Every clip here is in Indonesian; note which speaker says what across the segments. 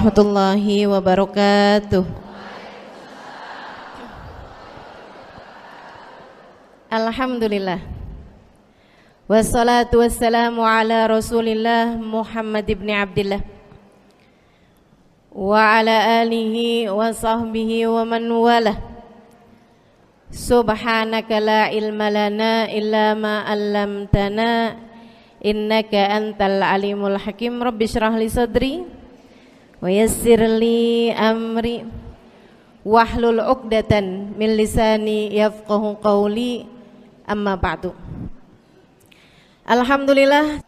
Speaker 1: warahmatullahi wabarakatuh. Alhamdulillah. Wassalatu wassalamu ala Rasulillah Muhammad ibn Abdillah wa ala alihi wa sahbihi wa man walah. Subhanaka la ilma lana illa ma 'allamtana innaka antal alimul hakim. Rabbi shrah li sadri wa yassir li amri wahlul 'uqdatan min lisani yafqahu qawli. Amma ba'du. Alhamdulillah,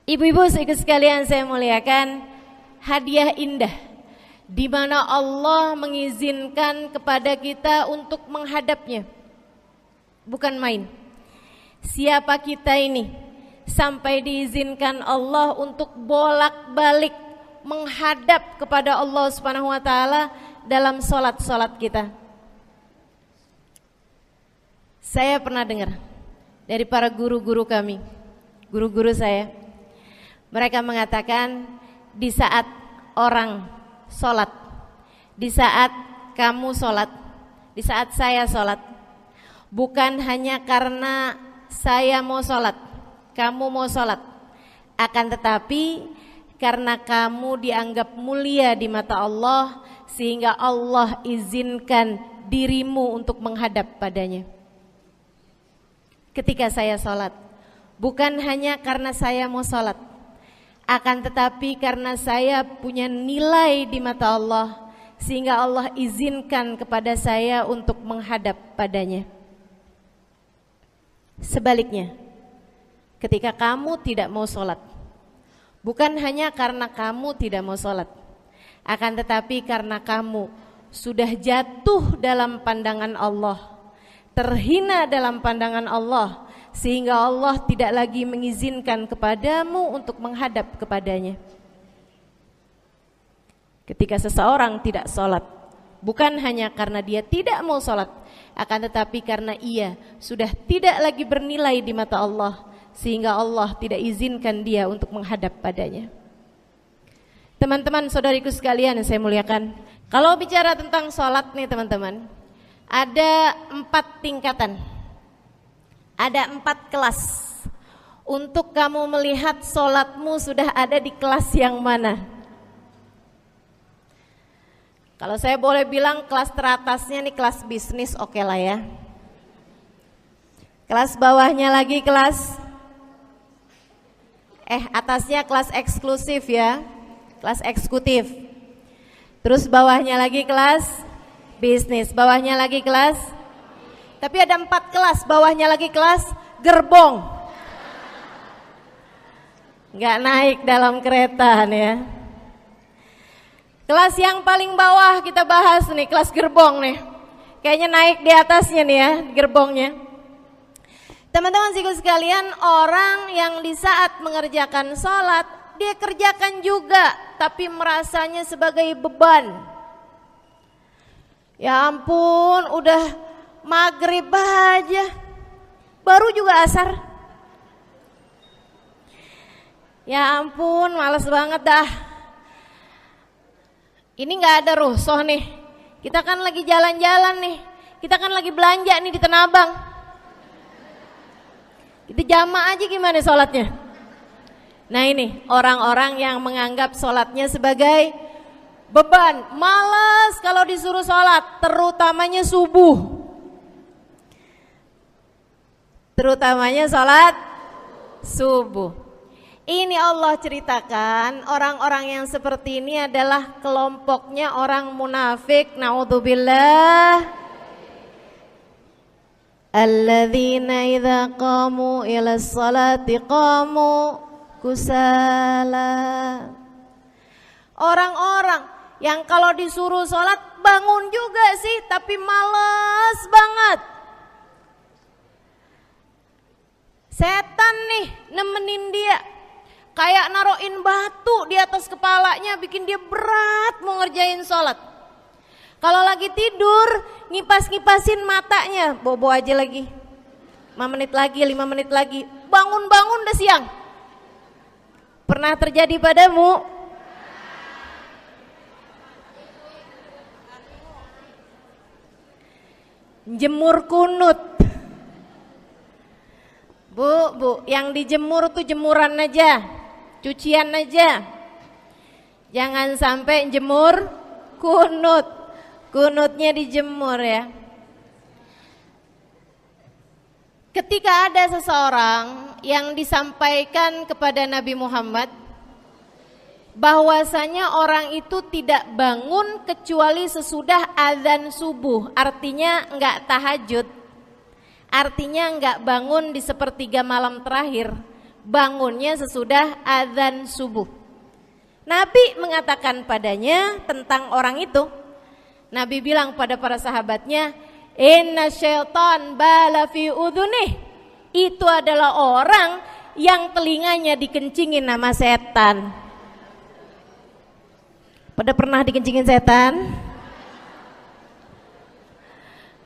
Speaker 1: ibu-ibu sekalian saya muliakan, hadiah indah di mana Allah mengizinkan kepada kita untuk menghadapnya. Bukan main. Siapa kita ini sampai diizinkan Allah untuk bolak-balik menghadap kepada Allah Subhanahu wa taala dalam salat-salat kita. Saya pernah dengar dari para guru-guru kami, guru-guru saya. Mereka mengatakan di saat orang salat, di saat kamu salat, di saat saya salat, bukan hanya karena saya mau salat, kamu mau salat, akan tetapi karena kamu dianggap mulia di mata Allah, sehingga Allah izinkan dirimu untuk menghadap padanya. Ketika saya salat, bukan hanya karena saya mau salat, akan tetapi karena saya punya nilai di mata Allah, sehingga Allah izinkan kepada saya untuk menghadap padanya. Sebaliknya, ketika kamu tidak mau salat, bukan hanya karena kamu tidak mau sholat, akan tetapi karena kamu sudah jatuh dalam pandangan Allah, terhina dalam pandangan Allah, sehingga Allah tidak lagi mengizinkan kepadamu untuk menghadap kepadanya. Ketika seseorang tidak sholat, bukan hanya karena dia tidak mau sholat, akan tetapi karena ia sudah tidak lagi bernilai di mata Allah, sehingga Allah tidak izinkan dia untuk menghadap padanya. Teman-teman, saudariku sekalian yang saya muliakan, kalau bicara tentang sholat nih teman-teman, ada 4 tingkatan, ada 4 kelas. Untuk kamu melihat sholatmu sudah ada di kelas yang mana. Kalau saya boleh bilang kelas teratasnya nih kelas bisnis, oke lah ya. Kelas bawahnya lagi kelas atasnya kelas eksklusif ya, kelas eksekutif. Terus bawahnya lagi kelas bisnis, bawahnya lagi kelas. Tapi ada 4 kelas, bawahnya lagi kelas gerbong. Nggak naik dalam kereta nih ya. Kelas yang paling bawah kita bahas nih, kelas gerbong nih. Kayaknya naik di atasnya nih ya, gerbongnya. Teman-teman sekalian, orang yang di saat mengerjakan sholat, dia kerjakan juga, tapi merasanya sebagai beban. Ya ampun, udah maghrib aja, baru juga asar. Ya ampun, males banget dah. Ini gak ada rusuh nih, kita kan lagi jalan-jalan nih, kita kan lagi belanja nih di Tanah Abang. Itu jamaah aja gimana sholatnya. Nah ini orang-orang yang menganggap sholatnya sebagai beban, malas kalau disuruh sholat, terutamanya subuh, terutamanya sholat subuh. Ini Allah ceritakan orang-orang yang seperti ini adalah kelompoknya orang munafik, naudzubillah. Alladzina idza qamu ila sholati qamu kusala. Orang-orang yang kalau disuruh sholat bangun juga sih, tapi males banget. Setan nih nemenin dia, kayak naroin batu di atas kepalanya, bikin dia berat mau ngerjain sholat. Kalau lagi tidur, ngipas-ngipasin matanya, bobo aja lagi. 5 menit lagi, 5 menit lagi, bangun-bangun udah siang. Pernah terjadi padamu? jemur kunut. Bu, yang dijemur tuh jemuran aja, cucian aja. Jangan sampai jemur kunut. Kunutnya dijemur ya. Ketika ada seseorang yang disampaikan kepada Nabi Muhammad bahwasanya orang itu tidak bangun kecuali sesudah azan subuh, artinya enggak tahajud, artinya enggak bangun di sepertiga malam terakhir, bangunnya sesudah azan subuh. Nabi mengatakan padanya tentang orang itu, Nabi bilang pada para sahabatnya, inna syaitan bala fi udhunih, itu adalah orang yang telinganya dikencingin sama setan. Pada pernah dikencingin setan?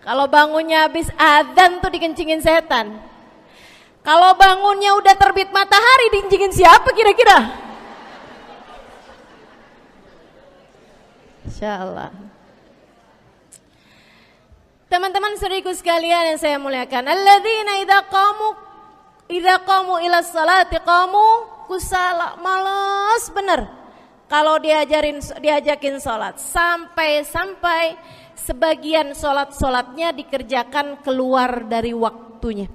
Speaker 1: Kalau bangunnya habis adzan tuh dikencingin setan. Kalau bangunnya udah terbit matahari dikencingin siapa kira-kira? Insyaallah. Teman-teman saudariku sekalian yang saya muliakan, alladzina idza qamu ila sholati qamu kusala, malas bener kalau diajakin sholat, sampai sebagian sholatnya dikerjakan keluar dari waktunya.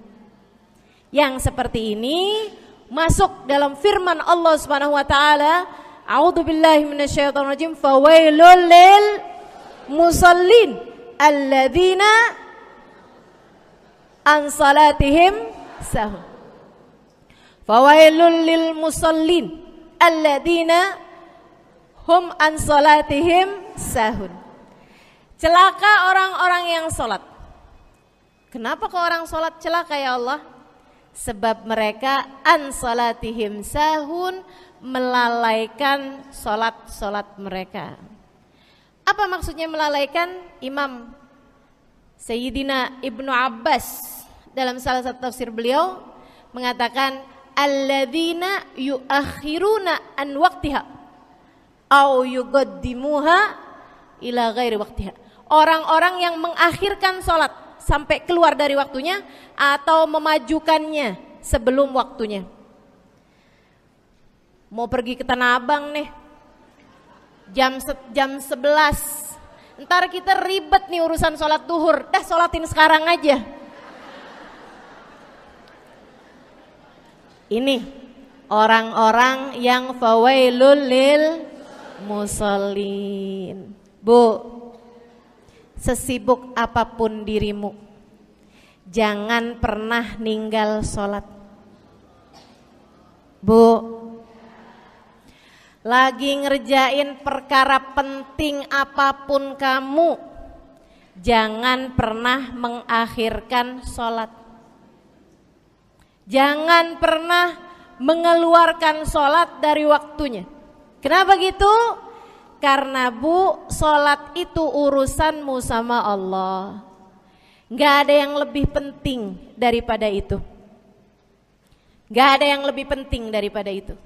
Speaker 1: Yang seperti ini masuk dalam firman Allah Subhanahu wa taala, a'udzubillahi minasyaitonir rajim, fawailul lil musallin alladzina an salatihim sahun. Fawailul lil musallin alladzina hum an salatihim sahun. Celaka orang-orang yang sholat. Kenapa kok orang sholat celaka ya Allah? Sebab mereka an salatihim sahun, melalaikan sholat mereka. Apa maksudnya melalaikan? Imam Sayyidina Ibnu Abbas dalam salah satu tafsir beliau mengatakan, alladzina yuakhiruna an waqtiha au yuqaddimuha ila ghairi waqtiha. Orang-orang yang mengakhirkan sholat sampai keluar dari waktunya atau memajukannya sebelum waktunya. Mau pergi ke Tanah Abang nih, jam 11. Ntar kita ribet nih urusan sholat duhur, dah sholatin sekarang aja. Ini orang-orang yang fawailul lil musallin. Bu, sesibuk apapun dirimu, jangan pernah ninggal sholat. Bu, lagi ngerjain perkara penting apapun kamu, jangan pernah mengakhirkan sholat. Jangan pernah mengeluarkan sholat dari waktunya. Kenapa gitu? Karena bu, sholat itu urusanmu sama Allah. Gak ada yang lebih penting daripada itu. Gak ada yang lebih penting daripada itu.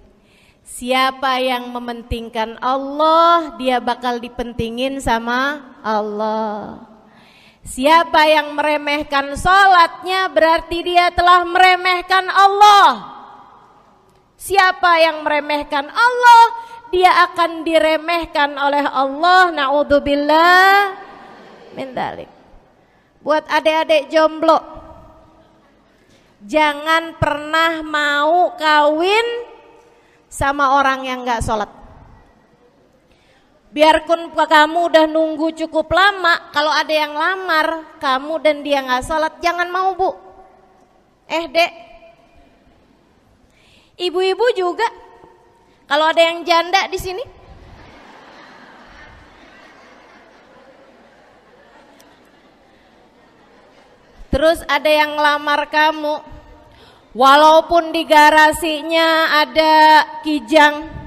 Speaker 1: Siapa yang mementingkan Allah, dia bakal dipentingin sama Allah. Siapa yang meremehkan sholatnya, berarti dia telah meremehkan Allah. Siapa yang meremehkan Allah, dia akan diremehkan oleh Allah. Na'udzubillah min dzalik. Buat adik-adik jomblo, jangan pernah mau kawin sama orang yang gak sholat. Biarpun kamu udah nunggu cukup lama, kalau ada yang lamar kamu dan dia gak sholat, jangan mau bu. Dek, ibu-ibu juga, kalau ada yang janda di sini, terus ada yang ngelamar kamu, walaupun di garasinya ada kijang,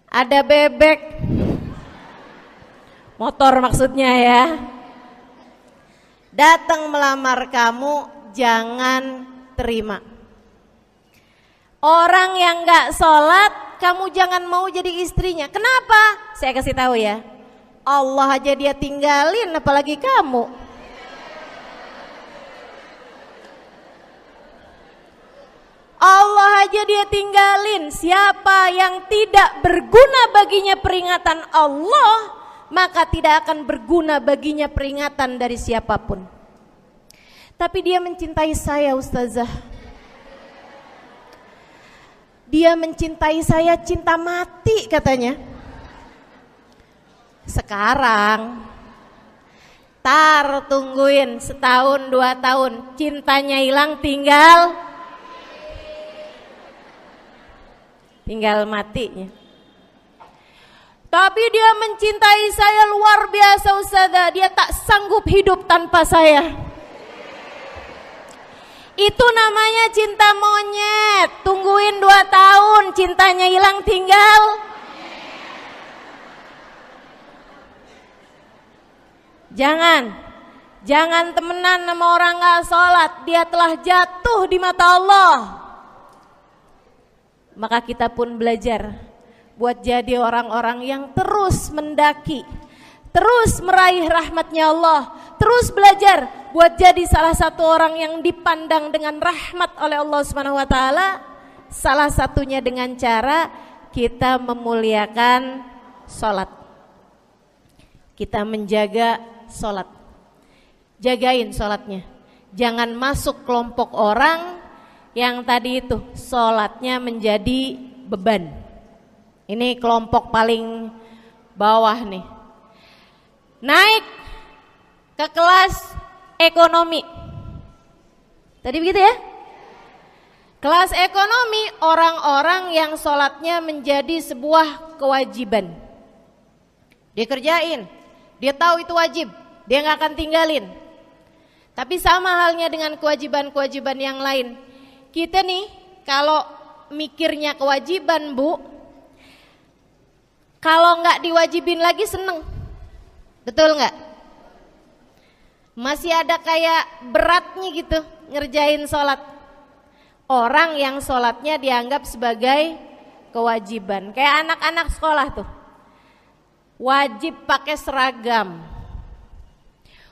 Speaker 1: ada bebek, motor maksudnya ya, datang melamar kamu, jangan terima. Orang yang gak sholat kamu jangan mau jadi istrinya. Kenapa? Saya kasih tahu ya. Allah aja dia tinggalin, apalagi kamu. Allah aja dia tinggalin. Siapa yang tidak berguna baginya peringatan Allah, maka tidak akan berguna baginya peringatan dari siapapun. Tapi dia mencintai saya, Ustazah. Dia mencintai saya cinta mati katanya. Sekarang tungguin setahun 2 tahun, cintanya hilang, tinggal matinya. Tapi dia mencintai saya luar biasa, Ustazah. Dia tak sanggup hidup tanpa saya. Itu namanya cinta monyet. Tungguin 2 tahun, cintanya hilang, tinggal. Jangan temenan sama orang gak sholat. Dia telah jatuh di mata Allah. Maka kita pun belajar buat jadi orang-orang yang terus mendaki, terus meraih rahmatnya Allah, terus belajar buat jadi salah satu orang yang dipandang dengan rahmat oleh Allah Subhanahu wa taala. Salah satunya dengan cara kita memuliakan sholat. Kita menjaga sholat. Jagain sholatnya. Jangan masuk kelompok orang yang tadi itu sholatnya menjadi beban. Ini kelompok paling bawah nih. Naik ke kelas ekonomi. Tadi begitu ya? Kelas ekonomi, orang-orang yang sholatnya menjadi sebuah kewajiban. Dia kerjain, dia tahu itu wajib, dia gak akan tinggalin. Tapi sama halnya dengan kewajiban-kewajiban yang lain. Kita nih kalau mikirnya kewajiban, Bu, kalau gak diwajibin lagi seneng. Betul gak? Masih ada kayak beratnya gitu ngerjain sholat. Orang yang sholatnya dianggap sebagai kewajiban. Kayak anak-anak sekolah tuh, wajib pakai seragam,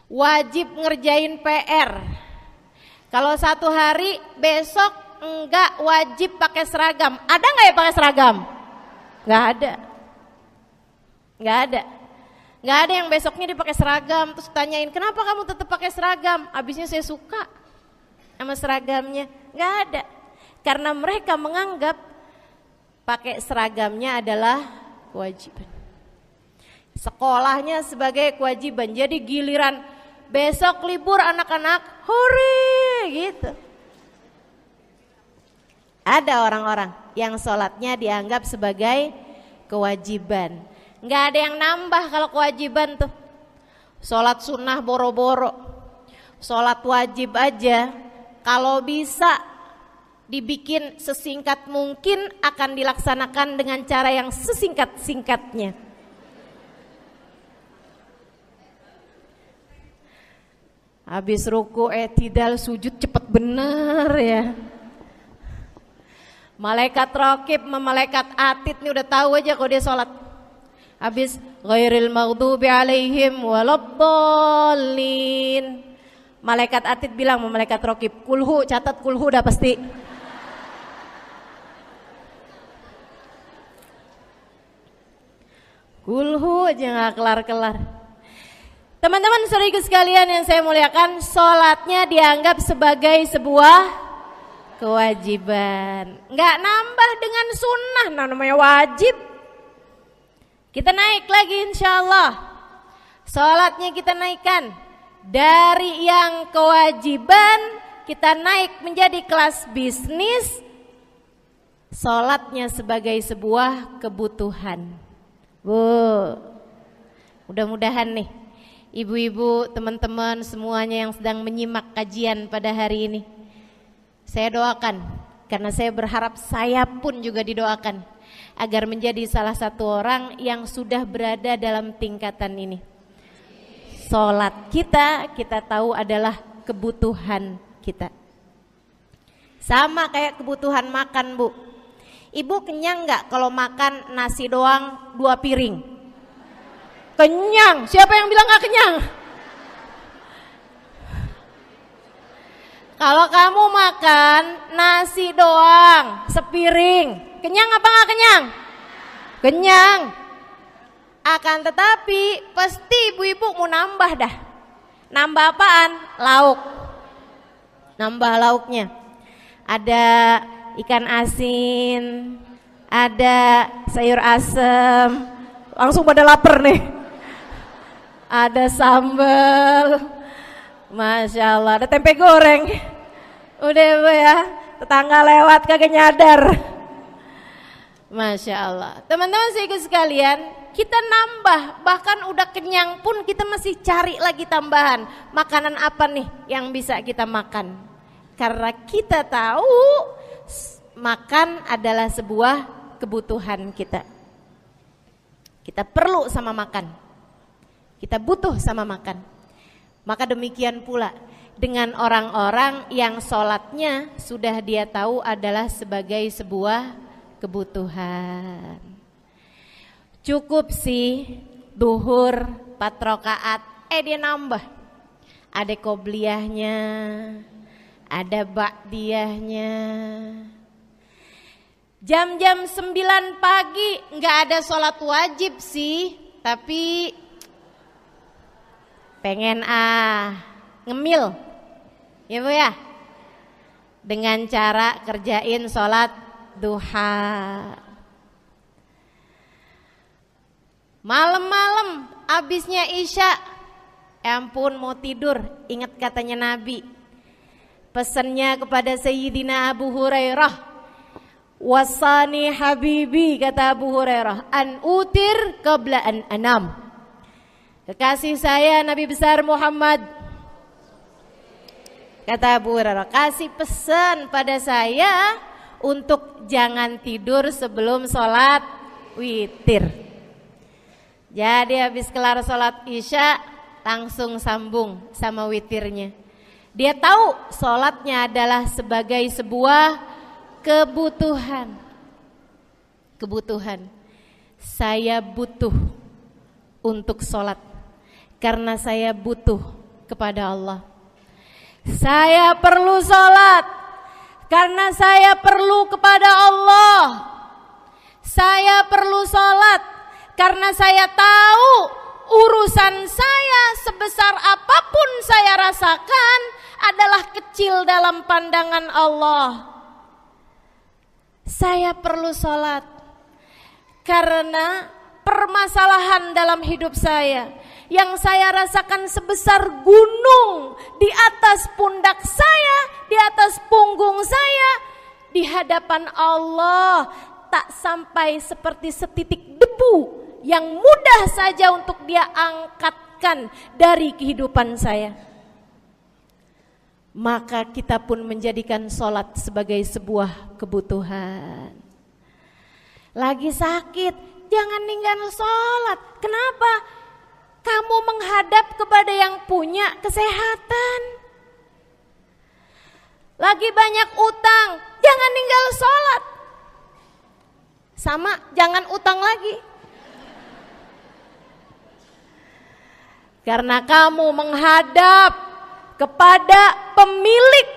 Speaker 1: wajib ngerjain PR. Kalau 1 hari, besok enggak wajib pakai seragam. Ada gak ya pakai seragam? Gak ada. Gak ada yang besoknya dipakai seragam. Terus tanyain, kenapa kamu tetap pakai seragam? Abisnya saya suka sama seragamnya. Gak ada. Karena mereka menganggap pakai seragamnya adalah kewajiban. Sekolahnya sebagai kewajiban. Jadi giliran besok libur anak-anak, hore gitu. Ada orang-orang yang sholatnya dianggap sebagai kewajiban. Nggak ada yang nambah kalau kewajiban tuh. Sholat sunnah boro-boro, sholat wajib aja kalau bisa dibikin sesingkat mungkin akan dilaksanakan dengan cara yang sesingkat-singkatnya. Habis ruku i'tidal sujud cepet bener ya. Malaikat raqib sama malaikat atid nih udah tahu aja kalau dia sholat. Habis ghairil maghdubi alaihim waladdallin. Malaikat atid bilang sama malaikat raqib, kulhu, catat kulhu udah pasti. Kulhu aja gak kelar-kelar. Teman-teman saudaraku sekalian yang saya muliakan, sholatnya dianggap sebagai sebuah kewajiban. Gak nambah dengan sunnah, namanya wajib. Kita naik lagi insya Allah. Sholatnya kita naikkan. Dari yang kewajiban, kita naik menjadi kelas bisnis. Sholatnya sebagai sebuah kebutuhan. Bu, mudah-mudahan nih ibu-ibu, teman-teman semuanya yang sedang menyimak kajian pada hari ini, saya doakan, karena saya berharap saya pun juga didoakan agar menjadi salah satu orang yang sudah berada dalam tingkatan ini. Sholat kita tahu adalah kebutuhan kita. Sama kayak kebutuhan makan, Bu. Ibu kenyang nggak kalau makan nasi doang 2 piring? Kenyang. Siapa yang bilang nggak kenyang? Kalau kamu makan nasi doang sepiring, kenyang apa nggak kenyang? Kenyang. Akan tetapi pasti ibu-ibu mau nambah dah. Nambah apaan? Lauk. Nambah lauknya. Ada ikan asin, ada sayur asem. Langsung pada lapar nih. Ada sambal. Masya Allah, ada tempe goreng. Udah ibu ya, tetangga lewat kagak nyadar. Masya Allah. Teman-teman saudara sekalian, kita nambah, bahkan udah kenyang pun kita masih cari lagi tambahan. Makanan apa nih yang bisa kita makan? Karena kita tahu makan adalah sebuah kebutuhan kita. Kita perlu sama makan. Kita butuh sama makan. Maka demikian pula dengan orang-orang yang sholatnya sudah dia tahu adalah sebagai sebuah kebutuhan. Cukup sih duhur 4 rakaat, dia nambah. Ada qobliyahnya, ada ba'diyahnya. Jam-jam 9 pagi nggak ada sholat wajib sih, tapi pengen ngemil, ya bu ya, dengan cara kerjain sholat duha. Malam-malam abisnya isya, ampun mau tidur, ingat katanya Nabi, pesannya kepada Sayyidina Abu Hurairah, wasani habibi, kata Abu Hurairah, an utir qabla an anam. Kekasih saya Nabi besar Muhammad, kata Abu Hurairah, kasih pesan pada saya untuk jangan tidur sebelum sholat witir. Jadi habis kelar sholat isya langsung sambung sama witirnya. Dia tahu sholatnya adalah sebagai sebuah kebutuhan. Kebutuhan. Saya butuh untuk sholat karena saya butuh kepada Allah. Saya perlu sholat karena saya perlu kepada Allah. Saya perlu sholat karena saya tahu urusan saya sebesar apapun saya rasakan adalah kecil dalam pandangan Allah. Saya perlu sholat karena permasalahan dalam hidup saya yang saya rasakan sebesar gunung di atas pundak saya, di atas punggung saya, di hadapan Allah tak sampai seperti setitik debu yang mudah saja untuk dia angkatkan dari kehidupan saya. Maka kita pun menjadikan sholat sebagai sebuah kebutuhan. Lagi sakit, jangan ninggalin sholat. Kenapa? Kamu menghadap kepada yang punya kesehatan. Lagi banyak utang, jangan ninggal sholat. Sama, jangan utang lagi. Karena kamu menghadap kepada pemilik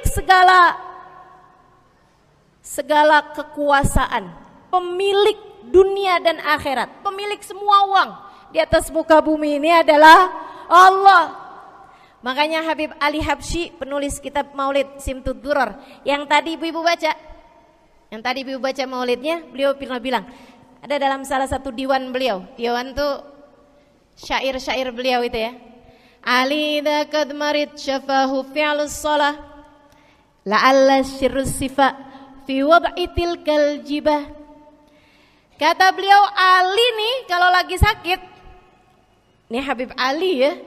Speaker 1: segala kekuasaan, pemilik dunia dan akhirat, pemilik semua uang di atas muka bumi ini adalah Allah. Makanya Habib Ali Habsyi, penulis kitab Maulid Simtud Durar, yang tadi ibu-ibu baca maulidnya, beliau pernah bilang, ada dalam salah satu diwan beliau, diwan tuh syair-syair beliau itu ya. Ali idza qad marid syafahu fi'lus shalah la'alla syirrus sifa fi wad'i tilkal jibah. Kata beliau, Ali nih kalau lagi sakit, nih Habib Ali ya,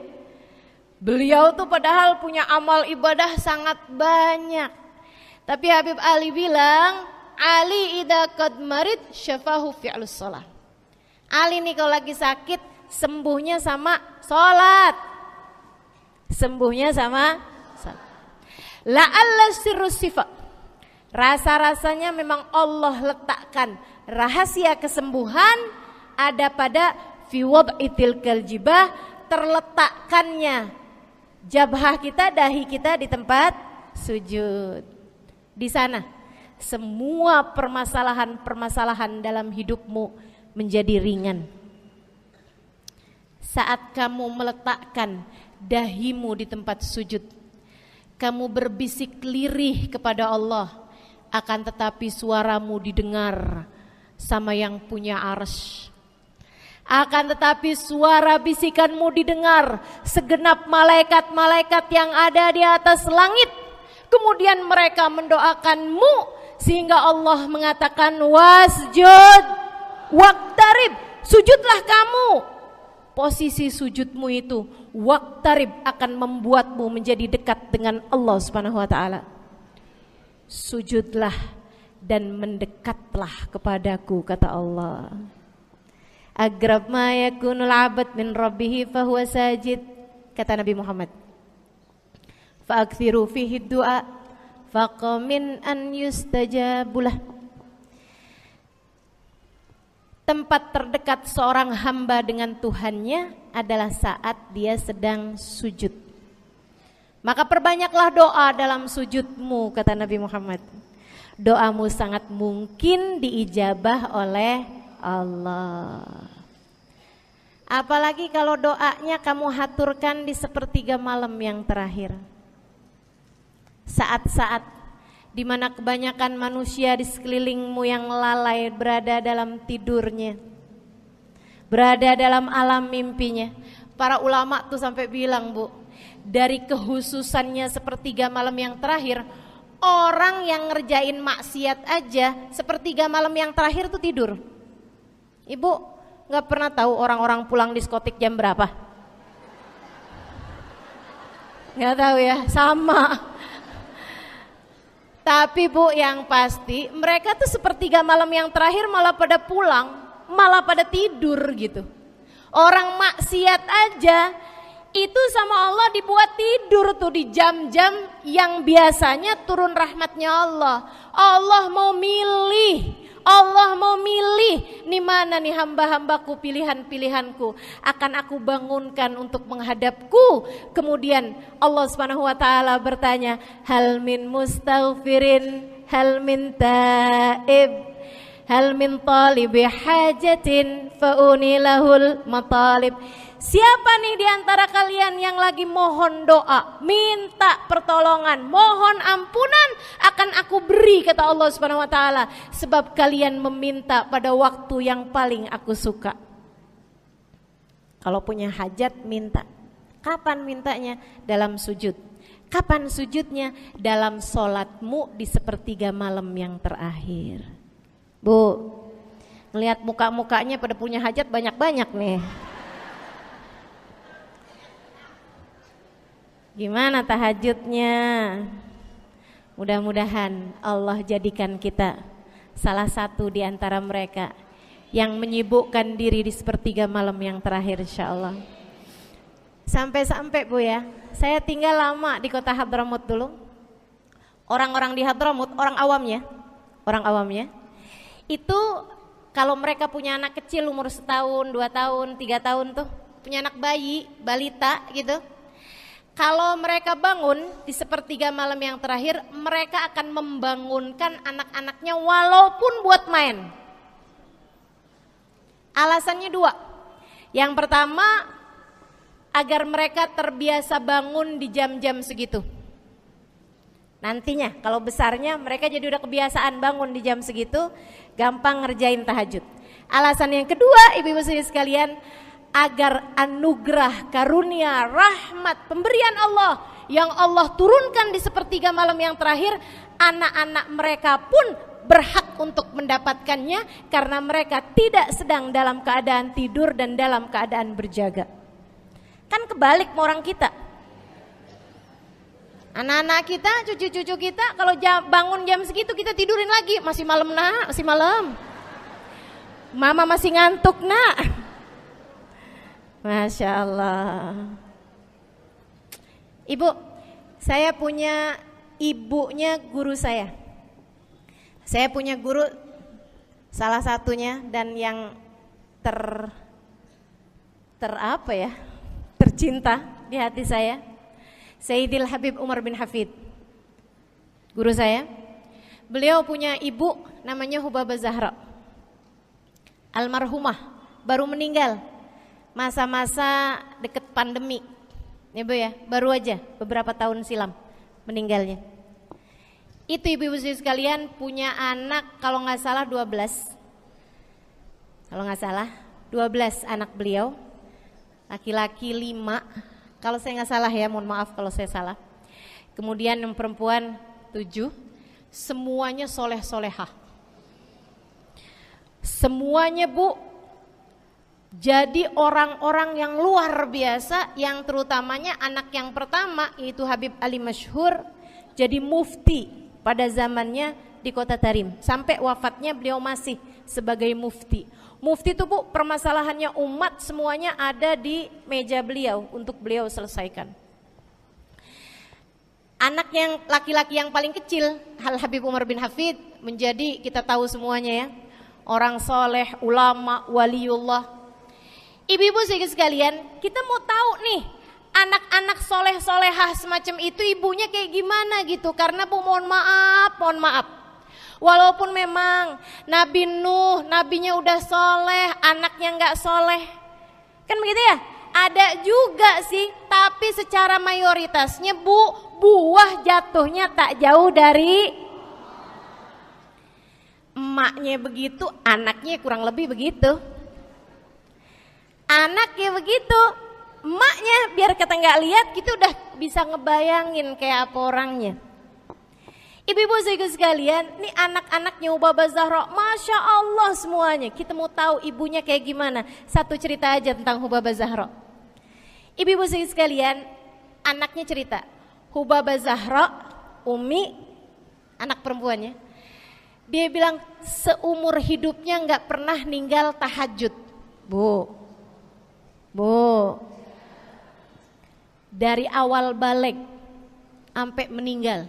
Speaker 1: beliau tuh padahal punya amal ibadah sangat banyak, tapi Habib Ali bilang, Ali idza qad marid syafahu fi'lus shalah. Ali nih kalau lagi sakit, sembuhnya sama sholat. Sembuhnya sama sholat. La'alla sirrus sifa. Rasa-rasanya memang Allah letakkan rahasia kesembuhan ada pada fi wad'itil kaljibah, terletakkannya jabhah kita, dahi kita di tempat sujud. Di sana semua permasalahan-permasalahan dalam hidupmu menjadi ringan. Saat kamu meletakkan dahimu di tempat sujud, kamu berbisik lirih kepada Allah, akan tetapi suaramu didengar sama yang punya arsy. Akan tetapi suara bisikanmu didengar segenap malaikat-malaikat yang ada di atas langit. Kemudian mereka mendoakanmu sehingga Allah mengatakan wasjud waqtarib, sujudlah kamu. Posisi sujudmu itu waqtarib akan membuatmu menjadi dekat dengan Allah Subhanahu wa taala. Sujudlah dan mendekatlah kepadaku, kata Allah. Agrab ma yakunul abad min rabbihi fahuwa sajid, kata Nabi Muhammad. Fa'akthiru fihi du'a faqamin an yustajabulah. Tempat terdekat seorang hamba dengan Tuhannya adalah saat dia sedang sujud. Maka perbanyaklah doa dalam sujudmu, kata Nabi Muhammad. Doamu sangat mungkin diijabah oleh Allah. Apalagi kalau doanya kamu haturkan di sepertiga malam yang terakhir. Saat-saat di mana kebanyakan manusia di sekelilingmu yang lalai berada dalam tidurnya, berada dalam alam mimpinya. Para ulama tuh sampai bilang, Bu, dari kehususannya sepertiga malam yang terakhir, orang yang ngerjain maksiat aja sepertiga malam yang terakhir tuh tidur. Ibu gak pernah tahu orang-orang pulang diskotik jam berapa? Gak tahu ya, sama. Tapi Bu, yang pasti mereka tuh sepertiga malam yang terakhir malah pada pulang, malah pada tidur gitu. Orang maksiat aja itu sama Allah dibuat tidur tuh di jam-jam yang biasanya turun rahmatnya Allah. Allah mau milih nih mana nih hamba-hambaku, pilihan-pilihanku akan aku bangunkan untuk menghadapku. Kemudian Allah Subhanahu wa taala bertanya, hal min mustaghfirin, hal min taib, hal min talibi hajatin faunilahul matalib. Siapa nih di antara kalian yang lagi mohon doa, minta pertolongan, mohon ampunan, akan aku beri, kata Allah Subhanahu wa taala, sebab kalian meminta pada waktu yang paling aku suka. Kalau punya hajat minta. Kapan mintanya? Dalam sujud. Kapan sujudnya? Dalam sholatmu di sepertiga malam yang terakhir. Bu, ngelihat muka-mukanya pada punya hajat banyak-banyak nih. Gimana tahajudnya? Mudah-mudahan Allah jadikan kita salah satu di antara mereka yang menyibukkan diri di sepertiga malam yang terakhir, insyaallah. Sampai-sampai Bu ya, saya tinggal lama di kota Hadramut dulu. Orang-orang di Hadramut, orang awamnya, itu kalau mereka punya anak kecil umur 1 tahun, 2 tahun, 3 tahun tuh, punya anak bayi, balita gitu. Kalau mereka bangun di sepertiga malam yang terakhir, mereka akan membangunkan anak-anaknya walaupun buat main. Alasannya 2. Yang pertama, agar mereka terbiasa bangun di jam-jam segitu. Nantinya kalau besarnya mereka jadi udah kebiasaan bangun di jam segitu, gampang ngerjain tahajud. Alasan yang kedua, ibu-ibu sekalian, agar anugerah, karunia, rahmat, pemberian Allah yang Allah turunkan di sepertiga malam yang terakhir, anak-anak mereka pun berhak untuk mendapatkannya karena mereka tidak sedang dalam keadaan tidur dan dalam keadaan berjaga. Kan kebalik sama orang kita. Anak-anak kita, cucu-cucu kita kalau bangun jam segitu kita tidurin lagi, masih malam nak, masih malam. Mama masih ngantuk nak. Masya Allah. Ibu, saya punya ibunya guru saya. Saya punya guru salah satunya dan yang tercinta di hati saya, Sayyidil Habib Umar bin Hafid. Guru saya. Beliau punya ibu namanya Hubabah Zahra. Almarhumah, baru meninggal masa-masa deket pandemi. Ya Bu ya, baru aja beberapa tahun silam meninggalnya. Itu ibu-ibu sekalian punya anak kalau nggak salah 12. Kalau nggak salah 12 anak beliau. Laki-laki 5. Kalau saya nggak salah ya, mohon maaf kalau saya salah. Kemudian yang perempuan 7. Semuanya soleh-solehah. Semuanya Bu jadi orang-orang yang luar biasa, yang terutamanya anak yang pertama yaitu Habib Ali Masyhur jadi mufti pada zamannya di Kota Tarim. Sampai wafatnya beliau masih sebagai mufti. Mufti itu Bu, permasalahannya umat semuanya ada di meja beliau untuk beliau selesaikan. Anak yang laki-laki yang paling kecil, Al Habib Umar bin Hafid, menjadi kita tahu semuanya ya, orang soleh, ulama, waliullah. Ibu-ibu sekalian, kita mau tahu nih anak-anak soleh-solehah semacam itu ibunya kayak gimana gitu. Karena Bu mohon maaf. Walaupun memang Nabi Nuh, nabinya udah soleh, anaknya nggak soleh, kan begitu ya? Ada juga sih, tapi secara mayoritasnya Bu, buah jatuhnya tak jauh dari emaknya begitu, anaknya kurang lebih begitu. Anaknya begitu, emaknya biar kita nggak lihat, kita udah bisa ngebayangin kayak apa orangnya. Ibu-ibu sekalian, ini anak-anaknya Hubabah Zahra, Masya Allah semuanya. Kita mau tahu ibunya kayak gimana. Satu cerita aja tentang Hubabah Zahra. Ibu-ibu sekalian, anaknya cerita, Hubabah Zahra, Umi, anak perempuannya, dia bilang seumur hidupnya nggak pernah ninggal tahajud. Bu, dari awal balik sampai meninggal,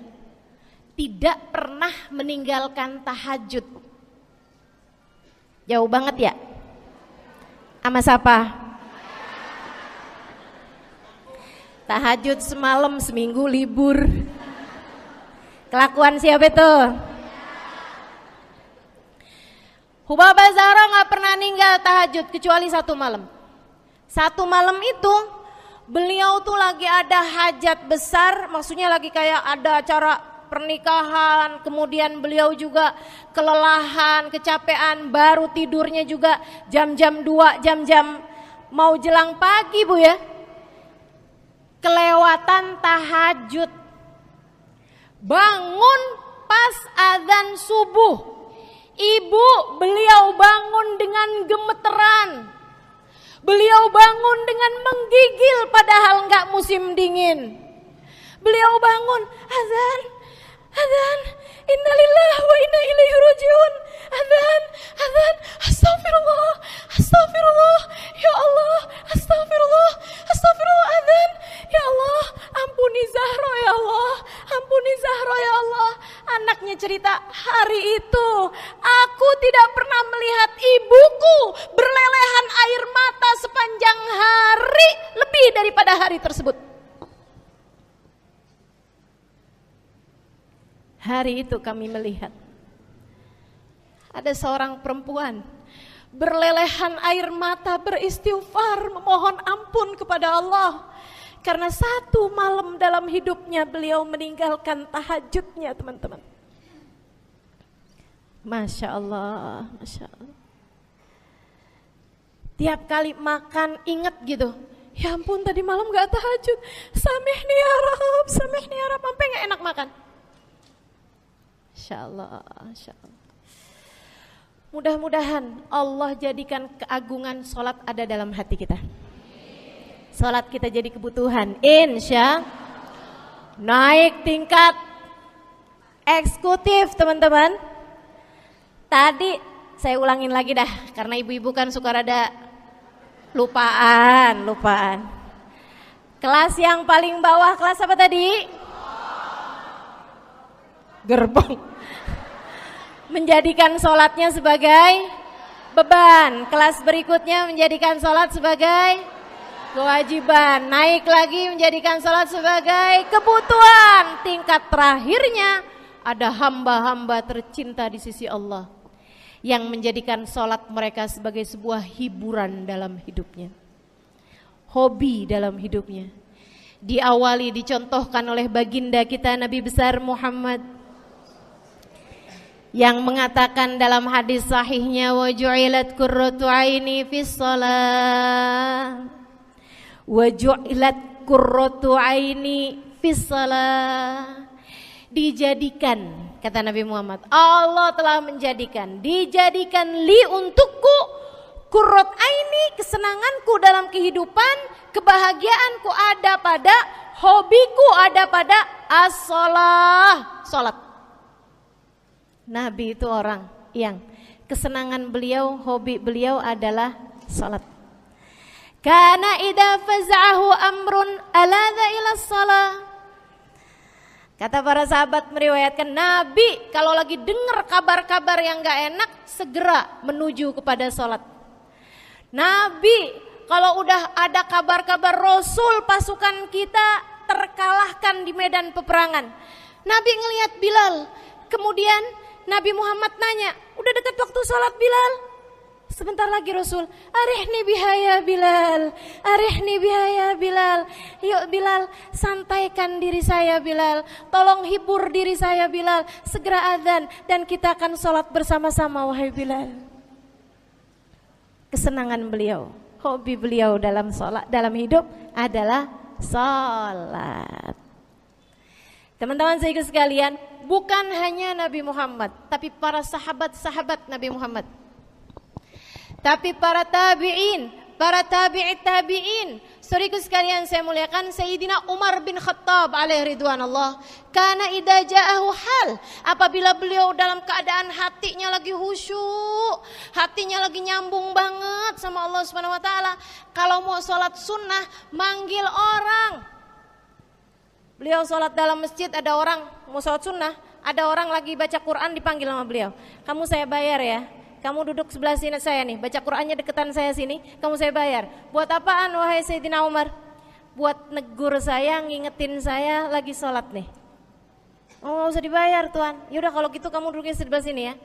Speaker 1: tidak pernah meninggalkan tahajud. Jauh banget ya? Sama siapa? Tahajud semalam, seminggu libur. Kelakuan siapa itu? Hubabah Zahra gak pernah ninggal tahajud kecuali satu malam. Satu malam itu beliau tuh lagi ada hajat besar, maksudnya lagi kayak ada acara pernikahan, kemudian beliau juga kelelahan, kecapean, baru tidurnya juga jam-jam 2, jam-jam mau jelang pagi Bu ya. Kelewatan tahajud. Bangun pas azan subuh. Ibu beliau bangun dengan gemeteran. Beliau bangun dengan menggigil padahal enggak musim dingin. Beliau bangun, azan, innalillahi wa inna ilaihi rajiun. Azan, astagfirullah, ya Allah, astagfirullah, azan, ya Allah, ampuni Zahra ya Allah, ampuni Zahra ya Allah. Anaknya cerita, hari itu aku tidak pernah melihat ibuku berlelehan air mata sepanjang hari lebih daripada hari tersebut. Hari itu kami melihat ada seorang perempuan berlelehan air mata beristighfar memohon ampun kepada Allah karena satu malam dalam hidupnya beliau meninggalkan tahajudnya, teman-teman. Masya Allah, Masya Allah. Tiap kali makan ingat gitu, ya ampun tadi malam gak tahajud, samihni ya Rab, sampai gak enak makan. Insya Allah, insya Allah. Mudah-mudahan Allah jadikan keagungan sholat ada dalam hati kita. Sholat kita jadi kebutuhan, insya naik tingkat eksekutif, teman-teman. Tadi saya ulangin lagi dah, karena ibu-ibu kan suka rada lupaan. Kelas yang paling bawah, kelas apa tadi? Gerbong. menjadikan sholatnya sebagai beban. Kelas berikutnya menjadikan sholat sebagai kewajiban. Naik lagi menjadikan sholat sebagai kebutuhan. Tingkat terakhirnya ada hamba-hamba tercinta di sisi Allah yang menjadikan sholat mereka sebagai sebuah hiburan dalam hidupnya, hobi dalam hidupnya. Diawali, dicontohkan oleh baginda kita Nabi besar Muhammad yang mengatakan dalam hadis sahihnya, wa ju'ilat qurratu aini fis shalah, wa ju'ilat qurratu aini fis shalah. Dijadikan, kata Nabi Muhammad, Allah telah menjadikan, dijadikan li untukku qurrat aini, kesenanganku dalam kehidupan, kebahagiaanku ada pada, hobiku ada pada as-shalah, salat. Nabi itu orang yang kesenangan beliau, hobi beliau adalah salat. Kana idza faz'ahu amrun aladha ila shalah. Kata para sahabat meriwayatkan, Nabi kalau lagi dengar kabar-kabar yang gak enak segera menuju kepada sholat. Nabi kalau udah ada kabar-kabar Rasul pasukan kita terkalahkan di medan peperangan, Nabi ngelihat Bilal. Kemudian Nabi Muhammad nanya, udah dekat waktu sholat Bilal? Sebentar lagi Rasul, arihni bihaya Bilal, arihni bihaya Bilal. Yuk Bilal, santaikan diri saya Bilal, tolong hibur diri saya Bilal. Segera azan dan kita akan sholat bersama-sama wahai Bilal. Kesenangan beliau, hobi beliau dalam sholat, dalam hidup adalah sholat. Teman-teman saya sekalian, bukan hanya Nabi Muhammad, tapi para sahabat-sahabat Nabi Muhammad, tapi para tabi'in, para tabi'it tabi'in. Saudaraku sekalian saya muliakan, Sayyidina Umar bin Khattab alaihi ridwanullah, kana idza ja'ahu hal, apabila beliau dalam keadaan hatinya lagi khusyuk, hatinya lagi nyambung banget sama Allah Subhanahu wa taala, kalau mau sholat sunnah manggil orang. Beliau sholat dalam masjid, ada orang mau sholat sunnah, ada orang lagi baca Quran dipanggil sama beliau. Kamu saya bayar ya. Kamu duduk sebelah sini saya nih, baca Qur'annya deketan saya sini, kamu saya bayar. Buat apaan wahai Sayyidina Umar? Buat negur saya, ngingetin saya lagi sholat nih. Oh gak usah dibayar Tuan. Yaudah kalau gitu kamu duduknya sebelah sini ya.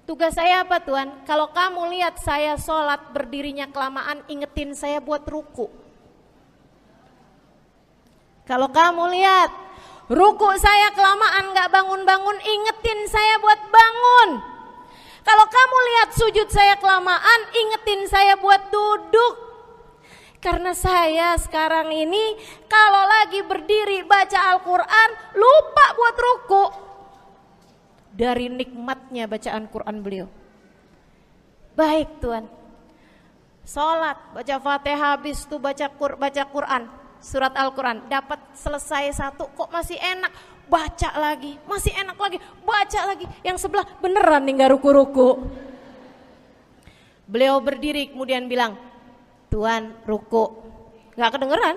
Speaker 1: Tugas saya apa Tuan? Kalau kamu lihat saya sholat berdirinya kelamaan, ingetin saya buat ruku. Kalau kamu lihat ruku saya kelamaan gak bangun-bangun, ingetin saya buat bangun. Kalau kamu lihat sujud saya kelamaan, ingetin saya buat duduk. Karena saya sekarang ini kalau lagi berdiri baca Al-Quran lupa buat ruku. Dari nikmatnya bacaan Quran beliau. Baik Tuan, sholat, baca Fatihah, habis itu baca Quran, surat Al-Quran, dapat selesai satu kok masih enak. Baca lagi, masih enak lagi, baca lagi. Yang sebelah beneran nih gak ruku-ruku. Beliau berdiri kemudian bilang, Tuan ruku. Gak kedengeran.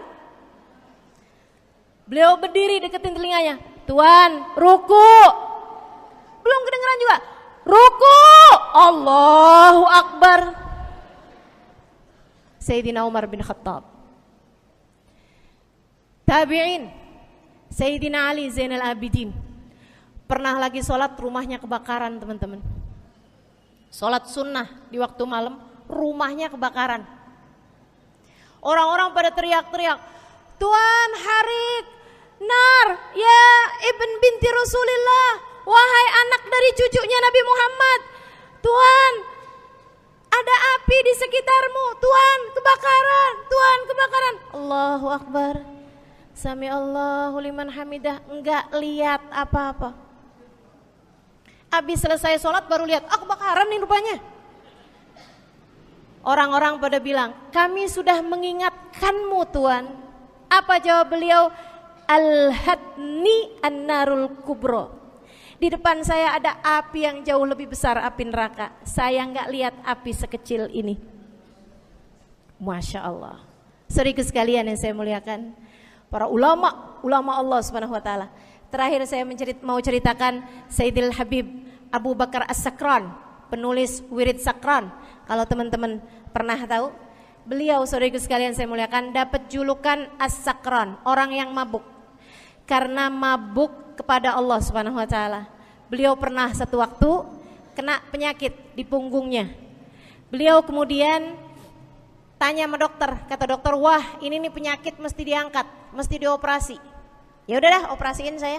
Speaker 1: Beliau berdiri deketin telinganya, Tuan ruku. Belum kedengeran juga, ruku. Allahu Akbar. Sayyidina Umar bin Khattab. Tabi'in, Sayyidina Ali Zainal Abidin pernah lagi sholat, rumahnya kebakaran teman-teman. Sholat sunnah di waktu malam, rumahnya kebakaran. Orang-orang pada teriak-teriak, Tuan harik, nar, ya ibn binti Rasulillah, wahai anak dari cucunya Nabi Muhammad. Tuan, ada api di sekitarmu, Tuan kebakaran, Tuan kebakaran. Allahu Akbar. Sami Allahu liman hamidah, enggak lihat apa-apa. Habis selesai sholat baru lihat, kebakaran nih rupanya. Orang-orang pada bilang, kami sudah mengingatkanmu Tuan. Apa jawab beliau? Al-hadni an-narul kubro. Di depan saya ada api yang jauh lebih besar, api neraka. Saya enggak lihat api sekecil ini. Masya Allah. Saudaraku sekalian yang saya muliakan, para ulama Allah Subhanahu wa taala. Terakhir saya mau ceritakan Sayyidil Habib Abu Bakar As-Sakran, penulis Wirid Sakran. Kalau teman-teman pernah tahu, beliau saudaraku sekalian saya muliakan dapat julukan As-Sakran, orang yang mabuk. Karena mabuk kepada Allah Subhanahu wa taala. Beliau pernah satu waktu kena penyakit di punggungnya. Beliau kemudian tanya sama dokter, kata dokter, "Wah, ini nih penyakit mesti diangkat, mesti dioperasi." Ya udah dah, operasiin saya.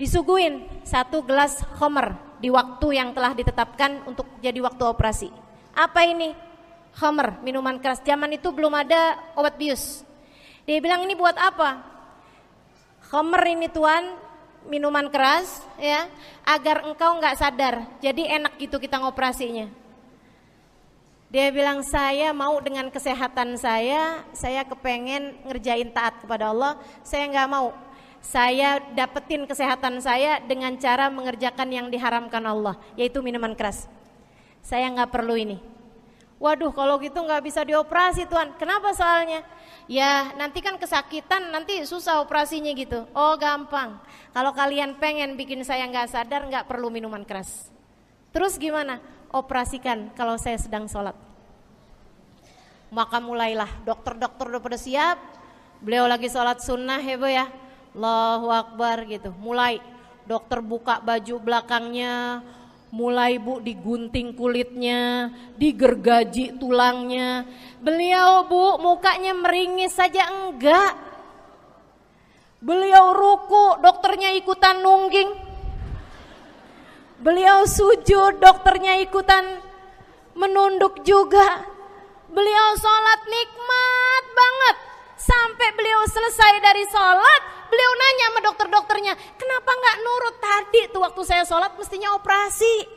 Speaker 1: Disuguhin 1 gelas khamr di waktu yang telah ditetapkan untuk jadi waktu operasi. Apa ini? Khamr, minuman keras. Zaman itu belum ada obat bius. Dia bilang, "Ini buat apa?" "Khamr ini tuan, minuman keras ya, agar engkau nggak sadar. Jadi enak gitu kita ngoperasinya." Dia bilang, "Saya mau dengan kesehatan saya kepengen ngerjain taat kepada Allah. Saya nggak mau. Saya dapetin kesehatan saya dengan cara mengerjakan yang diharamkan Allah, yaitu minuman keras. Saya nggak perlu ini." "Waduh, kalau gitu nggak bisa dioperasi tuan." "Kenapa soalnya?" "Ya nanti kan kesakitan, nanti susah operasinya gitu." "Oh gampang, kalau kalian pengen bikin saya nggak sadar, nggak perlu minuman keras." "Terus gimana?" "Operasikan kalau saya sedang sholat." Maka mulailah dokter-dokter udah pada siap. Beliau lagi sholat sunnah ya bu ya, Allahu Akbar gitu. Mulai dokter buka baju belakangnya, mulai bu digunting kulitnya, digergaji tulangnya. Beliau bu mukanya meringis saja enggak. Beliau ruku, dokternya ikutan nungging. Beliau sujud, dokternya ikutan menunduk juga. Beliau sholat nikmat banget. Sampai beliau selesai dari sholat, beliau nanya sama dokter-dokternya, "Kenapa gak nurut tadi tuh waktu saya sholat mestinya operasi?"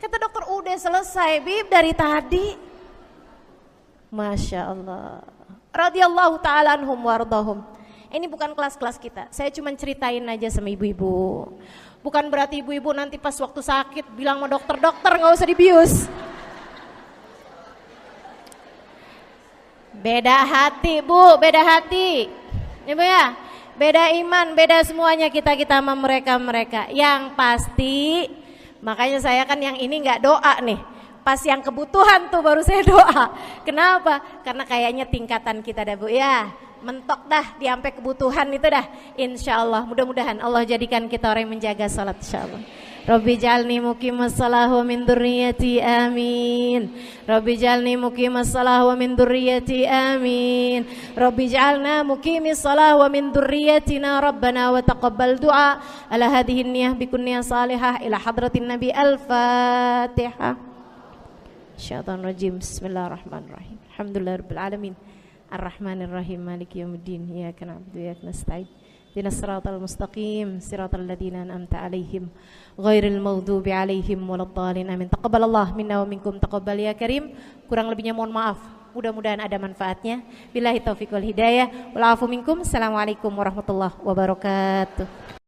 Speaker 1: Kata dokter, "Udah selesai Bib dari tadi." Masya Allah. Radiyallahu ta'ala anhum wardahum. Ini bukan kelas-kelas kita, saya cuma ceritain aja sama ibu-ibu. Bukan berarti ibu-ibu nanti pas waktu sakit bilang sama dokter, "Dokter gak usah dibius." Beda hati bu, beda hati ibu ya, beda iman, beda semuanya kita sama mereka. Yang pasti, makanya saya kan yang ini gak doa nih. Pas yang kebutuhan tuh baru saya doa. Kenapa? Karena kayaknya tingkatan kita dah bu ya, mentok dah di sampai kebutuhan itu dah. Insya Allah, mudah-mudahan Allah jadikan kita orang yang menjaga salat insya Allah. Rabbi jalni muqimas salah wa min dzurriyyati amin. Rabbi jalni muqimas salah wa min dzurriyyati amin. Rabbi jalna muqimis salah wa min dzurriyyatina rabbana wa taqabbal du'a. Ala hadhihi niyyah bi kunniyah salihah ila hadratin nabi al-fatihah. Syaitanir rajim. Bismillahirrahmanirrahim. Alhamdulillahirabbil alamin. Ar-rahmanirrahim. Maliki yaumiddin. Iyyaka na'budu wa iyyaka nasta'in. Ihdinas siratal mustaqim, siratal ladzina an'amta 'alaihim ghairil maghdubi 'alaihim waladdallin. Amin. Taqabbalallah minna wa minkum taqabbal ya karim. Kurang lebihnya mohon maaf. Mudah-mudahan ada manfaatnya. Billahi taufiq wal hidayah. Wal afu minkum. Assalamualaikum warahmatullahi wabarakatuh.